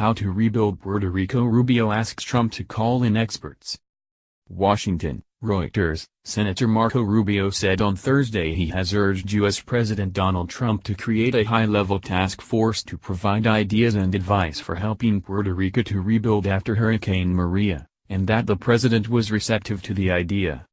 how to rebuild Puerto Rico. Rubio asks Trump to call in experts. Washington, Reuters. Senator Marco Rubio said on Thursday he has urged U.S. President Donald Trump to create a high-level task force to provide ideas and advice for helping Puerto Rico to rebuild after Hurricane Maria, and that the president was receptive to the idea.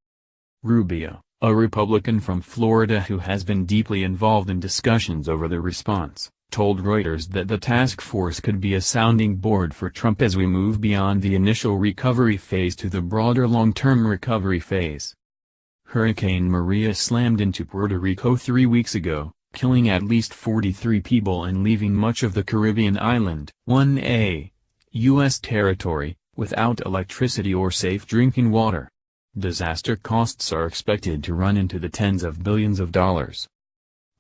Rubio, a Republican from Florida who has been deeply involved in discussions over the response, told Reuters that the task force could be a sounding board for Trump as we move beyond the initial recovery phase to the broader long-term recovery phase. Hurricane Maria slammed into Puerto Rico 3 weeks ago, killing at least 43 people and leaving much of the Caribbean island, 1A, U.S. territory, without electricity or safe drinking water. Disaster costs are expected to run into the tens of billions of dollars.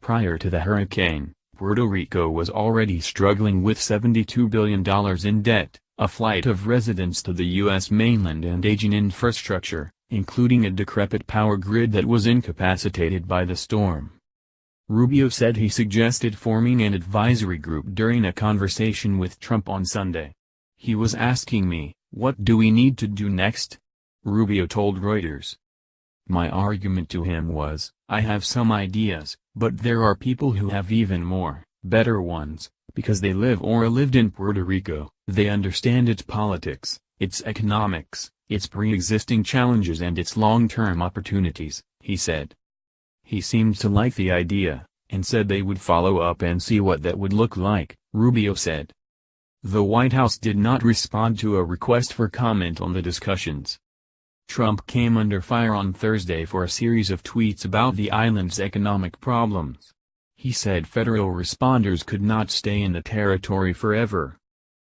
Prior to the hurricane, Puerto Rico was already struggling with $72 billion in debt, a flight of residents to the U.S. mainland and aging infrastructure, including a decrepit power grid that was incapacitated by the storm. Rubio said he suggested forming an advisory group during a conversation with Trump on Sunday. "He was asking me, what do we need to do next?" Rubio told Reuters. "My argument to him was, I have some ideas, but there are people who have even more, better ones, because they live or lived in Puerto Rico, they understand its politics, its economics, its pre-existing challenges and its long-term opportunities," he said. He seemed to like the idea, and said they would follow up and see what that would look like, Rubio said. The White House did not respond to a request for comment on the discussions. Trump came under fire on Thursday for a series of tweets about the island's economic problems. He said federal responders could not stay in the territory forever.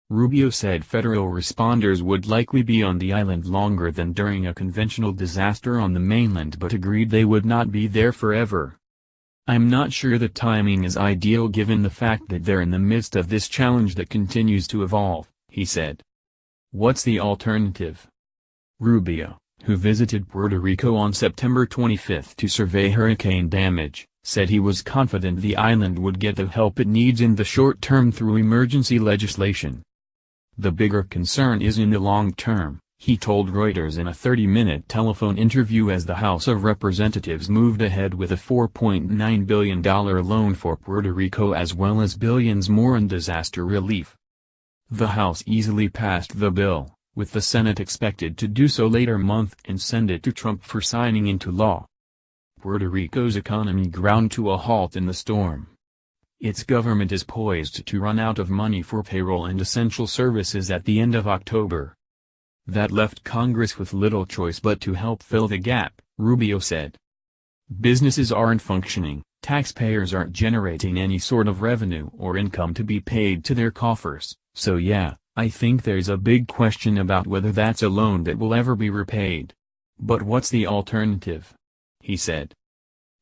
Rubio said federal responders would likely be on the island longer than during a conventional disaster on the mainland, but agreed they would not be there forever. "I'm not sure the timing is ideal given the fact that they're in the midst of this challenge that continues to evolve," he said. "What's the alternative?" Rubio, who visited Puerto Rico on September 25 to survey hurricane damage, said he was confident the island would get the help it needs in the short term through emergency legislation. "The bigger concern is in the long term," he told Reuters in a 30-minute telephone interview as the House of Representatives moved ahead with a $4.9 billion loan for Puerto Rico as well as billions more in disaster relief. The House easily passed the bill, with the Senate expected to do so later month and send it to Trump for signing into law. Puerto Rico's economy ground to a halt in the storm. Its government is poised to run out of money for payroll and essential services at the end of October. That left Congress with little choice but to help fill the gap, Rubio said. "Businesses aren't functioning, taxpayers aren't generating any sort of revenue or income to be paid to their coffers, so yeah, I think there's a big question about whether that's a loan that will ever be repaid. But what's the alternative?" he said.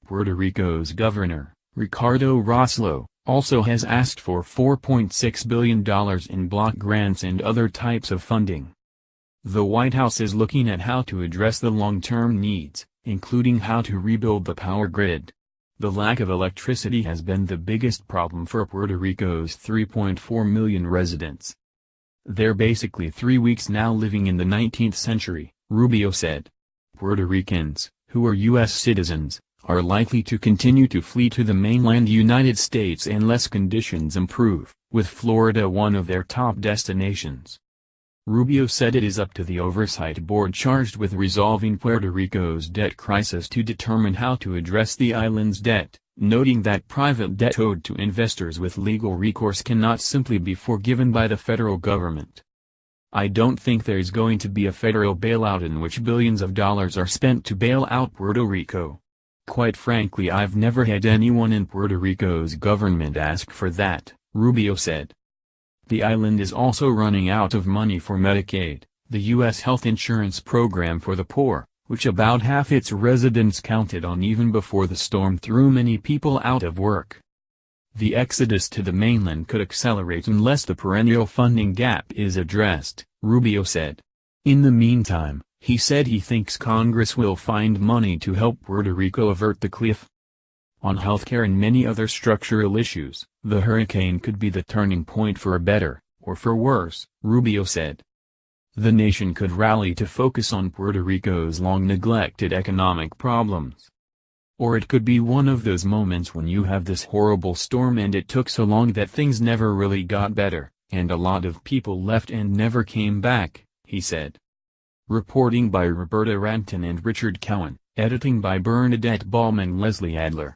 Puerto Rico's governor, Ricardo Rossello, also has asked for $4.6 billion in block grants and other types of funding. The White House is looking at how to address the long-term needs, including how to rebuild the power grid. The lack of electricity has been the biggest problem for Puerto Rico's 3.4 million residents. "They're basically 3 weeks now living in the 19th century, Rubio said. Puerto Ricans, who are U.S. citizens, are likely to continue to flee to the mainland United States unless conditions improve, with Florida one of their top destinations. Rubio said it is up to the oversight board charged with resolving Puerto Rico's debt crisis to determine how to address the island's debt, noting that private debt owed to investors with legal recourse cannot simply be forgiven by the federal government. "I don't think there's going to be a federal bailout in which billions of dollars are spent to bail out Puerto Rico. Quite frankly, I've never had anyone in Puerto Rico's government ask for that," Rubio said. The island is also running out of money for Medicaid, the U.S. health insurance program for the poor, which about half its residents counted on even before the storm threw many people out of work. The exodus to the mainland could accelerate unless the perennial funding gap is addressed, Rubio said. In the meantime, he said he thinks Congress will find money to help Puerto Rico avert the cliff. On healthcare and many other structural issues, the hurricane could be the turning point for a better, or for worse, Rubio said. The nation could rally to focus on Puerto Rico's long-neglected economic problems. Or it could be one of those moments when you have this horrible storm and it took so long that things never really got better, and a lot of people left and never came back, he said. Reporting by Roberta Ranton and Richard Cowan, editing by Bernadette Ballman, Leslie Adler.